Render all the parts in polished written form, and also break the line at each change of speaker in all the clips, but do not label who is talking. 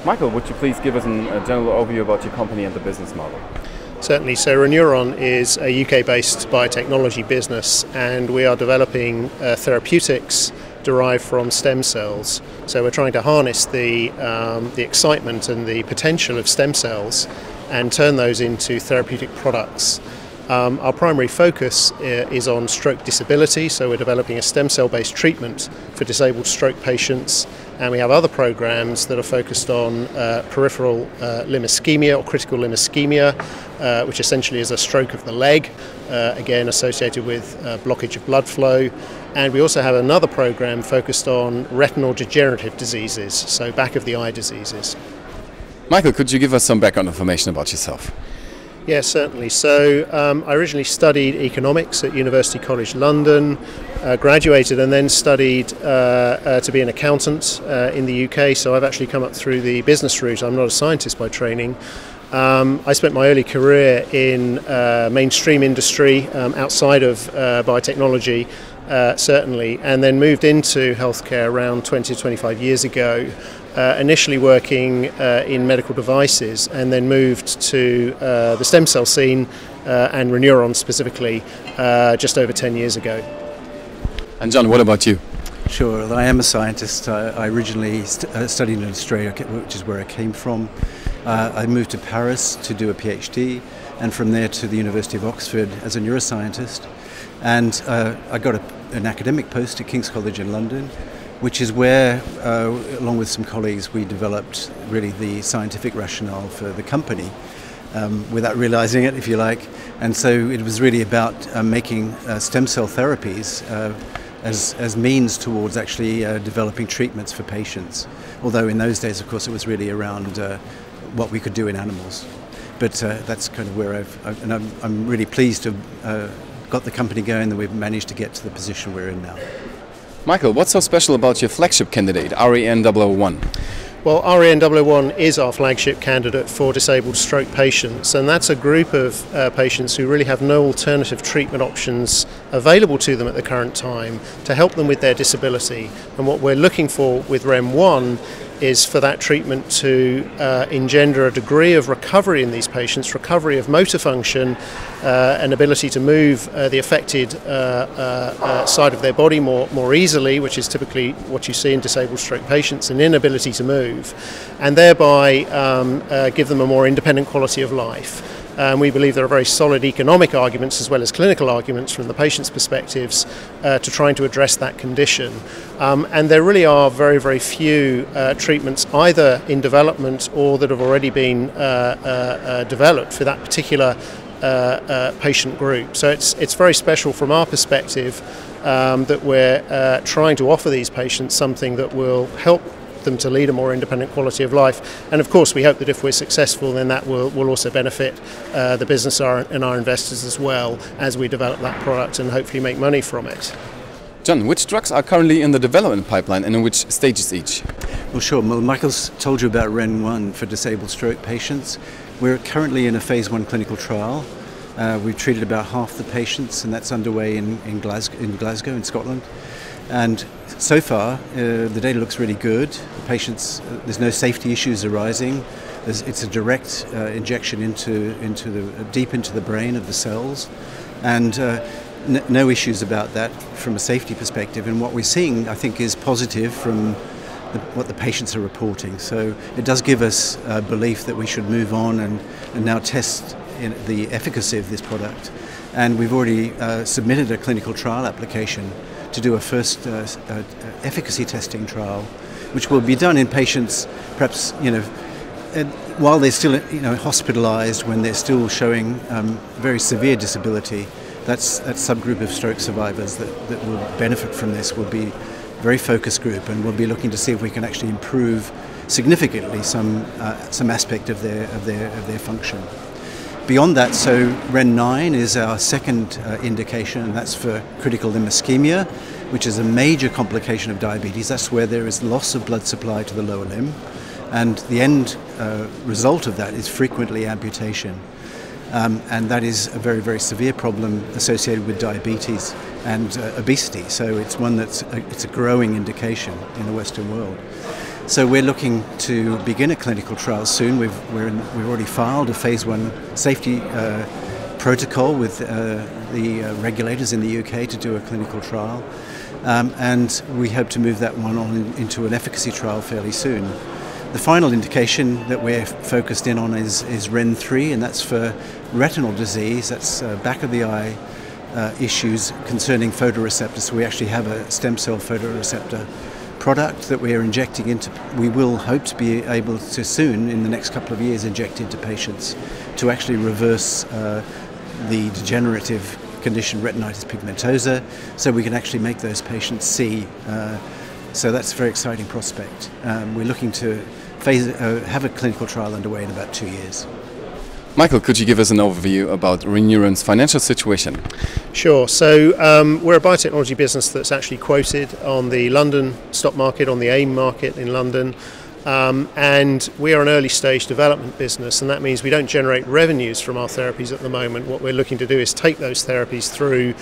Michael, would you please give us a general overview about your company and the business model?
Certainly. So Reneuron is a UK-based biotechnology business, and we are developing therapeutics derived from stem cells. So we're trying to harness the excitement and the potential of stem cells and turn those into therapeutic products. Our primary focus is on stroke disability, so we're developing a stem cell-based treatment for disabled stroke patients, and we have other programs that are focused on peripheral limb ischemia or critical limb ischemia, which essentially is a stroke of the leg, again associated with blockage of blood flow. And we also have another program focused on retinal degenerative diseases, so back of the eye diseases.
Michael, could you give us some background information about yourself?
Yes, certainly. So I originally studied economics at University College London, graduated and then studied to be an accountant in the UK, so I've actually come up through the business route. I'm not a scientist by training. I spent my early career in mainstream industry outside of biotechnology, certainly, and then moved into healthcare around 20 to 25 years ago. Initially working in medical devices, and then moved to the stem cell scene and Reneuron specifically just over 10 years ago.
And John, what about you?
Sure, I am a scientist. I originally studied in Australia, which is where I came from. I moved to Paris to do a PhD, and from there to the University of Oxford as a neuroscientist. And I got an academic post at King's College in London, which is where, along with some colleagues, we developed really the scientific rationale for the company, without realizing it, if you like. And so it was really about making stem cell therapies as means towards actually developing treatments for patients. Although in those days, of course, it was really around what we could do in animals. But that's kind of where I'm really pleased to have got the company going, that we've managed to get to the position we're in now.
Michael, what's so special about your flagship candidate, REN-001?
Well, REN-001 is our flagship candidate for disabled stroke patients, and that's a group of patients who really have no alternative treatment options available to them at the current time to help them with their disability. And what we're looking for with REN-1 is for that treatment to engender a degree of recovery in these patients, recovery of motor function, an ability to move the affected side of their body more easily, which is typically what you see in disabled stroke patients, an inability to move, and thereby give them a more independent quality of life. We believe there are very solid economic arguments as well as clinical arguments from the patient's perspectives to trying to address that condition. And there really are very, very few treatments either in development or that have already been developed for that particular patient group. So it's very special from our perspective that we're trying to offer these patients something that will help them to lead a more independent quality of life. And of course we hope that if we're successful, then that will also benefit the business and our investors as well as we develop that product and hopefully make money from it.
John, which drugs are currently in the development pipeline and in which stages each?
Well, sure. Well, Michael's told you about REN-1 for disabled stroke patients. We're currently in a phase 1 clinical trial. We've treated about half the patients, and that's underway in Glasgow, in Scotland. And so far, the data looks really good. The patients, there's no safety issues arising. It's a direct injection deep into the brain of the cells, and no issues about that from a safety perspective. And what we're seeing, I think, is positive from what the patients are reporting. So it does give us belief that we should move on and now test the efficacy of this product. And we've already submitted a clinical trial application to do a first efficacy testing trial, which will be done in patients, perhaps, while they're still, hospitalized, when they're still showing very severe disability. That subgroup of stroke survivors that will benefit from this will be a very focused group, and we'll be looking to see if we can actually improve significantly some aspect of their function. Beyond that, so REN-9 is our second indication, and that's for critical limb ischemia, which is a major complication of diabetes. That's where there is loss of blood supply to the lower limb, and the end result of that is frequently amputation. And that is a very, very severe problem associated with diabetes and obesity. So it's one it's a growing indication in the Western world. So we're looking to begin a clinical trial soon. We've already filed a phase 1 safety protocol with the regulators in the UK to do a clinical trial, and we hope to move that one on into an efficacy trial fairly soon. The final indication that we're focused in on is REN3, and that's for retinal disease. That's back of the eye issues concerning photoreceptors. So we actually have a stem cell photoreceptor product that we are injecting into. We will hope to be able to soon, in the next couple of years, inject into patients to actually reverse the degenerative condition retinitis pigmentosa, so we can actually make those patients see. So that's a very exciting prospect. We're looking to have a clinical trial underway in about 2 years.
Michael, could you give us an overview about Reneuron's financial situation?
Sure. So we're a biotechnology business that's actually quoted on the London stock market, on the AIM market in London. And we are an early stage development business, and that means we don't generate revenues from our therapies at the moment. What we're looking to do is take those therapies through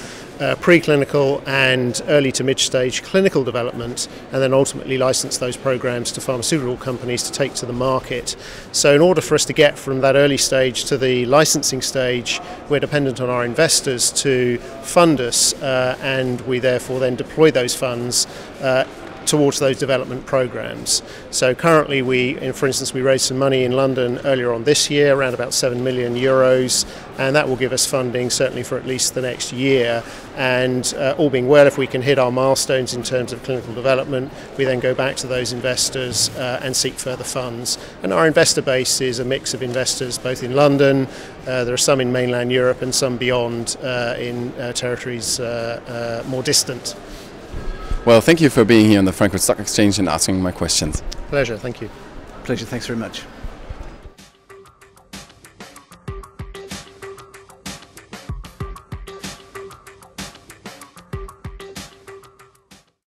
preclinical and early to mid-stage clinical development, and then ultimately license those programs to pharmaceutical companies to take to the market. So in order for us to get from that early stage to the licensing stage, we're dependent on our investors to fund us, and we therefore then deploy those funds towards those development programs. So currently for instance, we raised some money in London earlier on this year, around about 7 million euros, and that will give us funding certainly for at least the next year. And all being well, if we can hit our milestones in terms of clinical development, we then go back to those investors and seek further funds. And our investor base is a mix of investors both in London, there are some in mainland Europe and some beyond in territories more distant.
Well, thank you for being here on the Frankfurt Stock Exchange and answering my questions.
Pleasure, thank you.
Pleasure, thanks very much.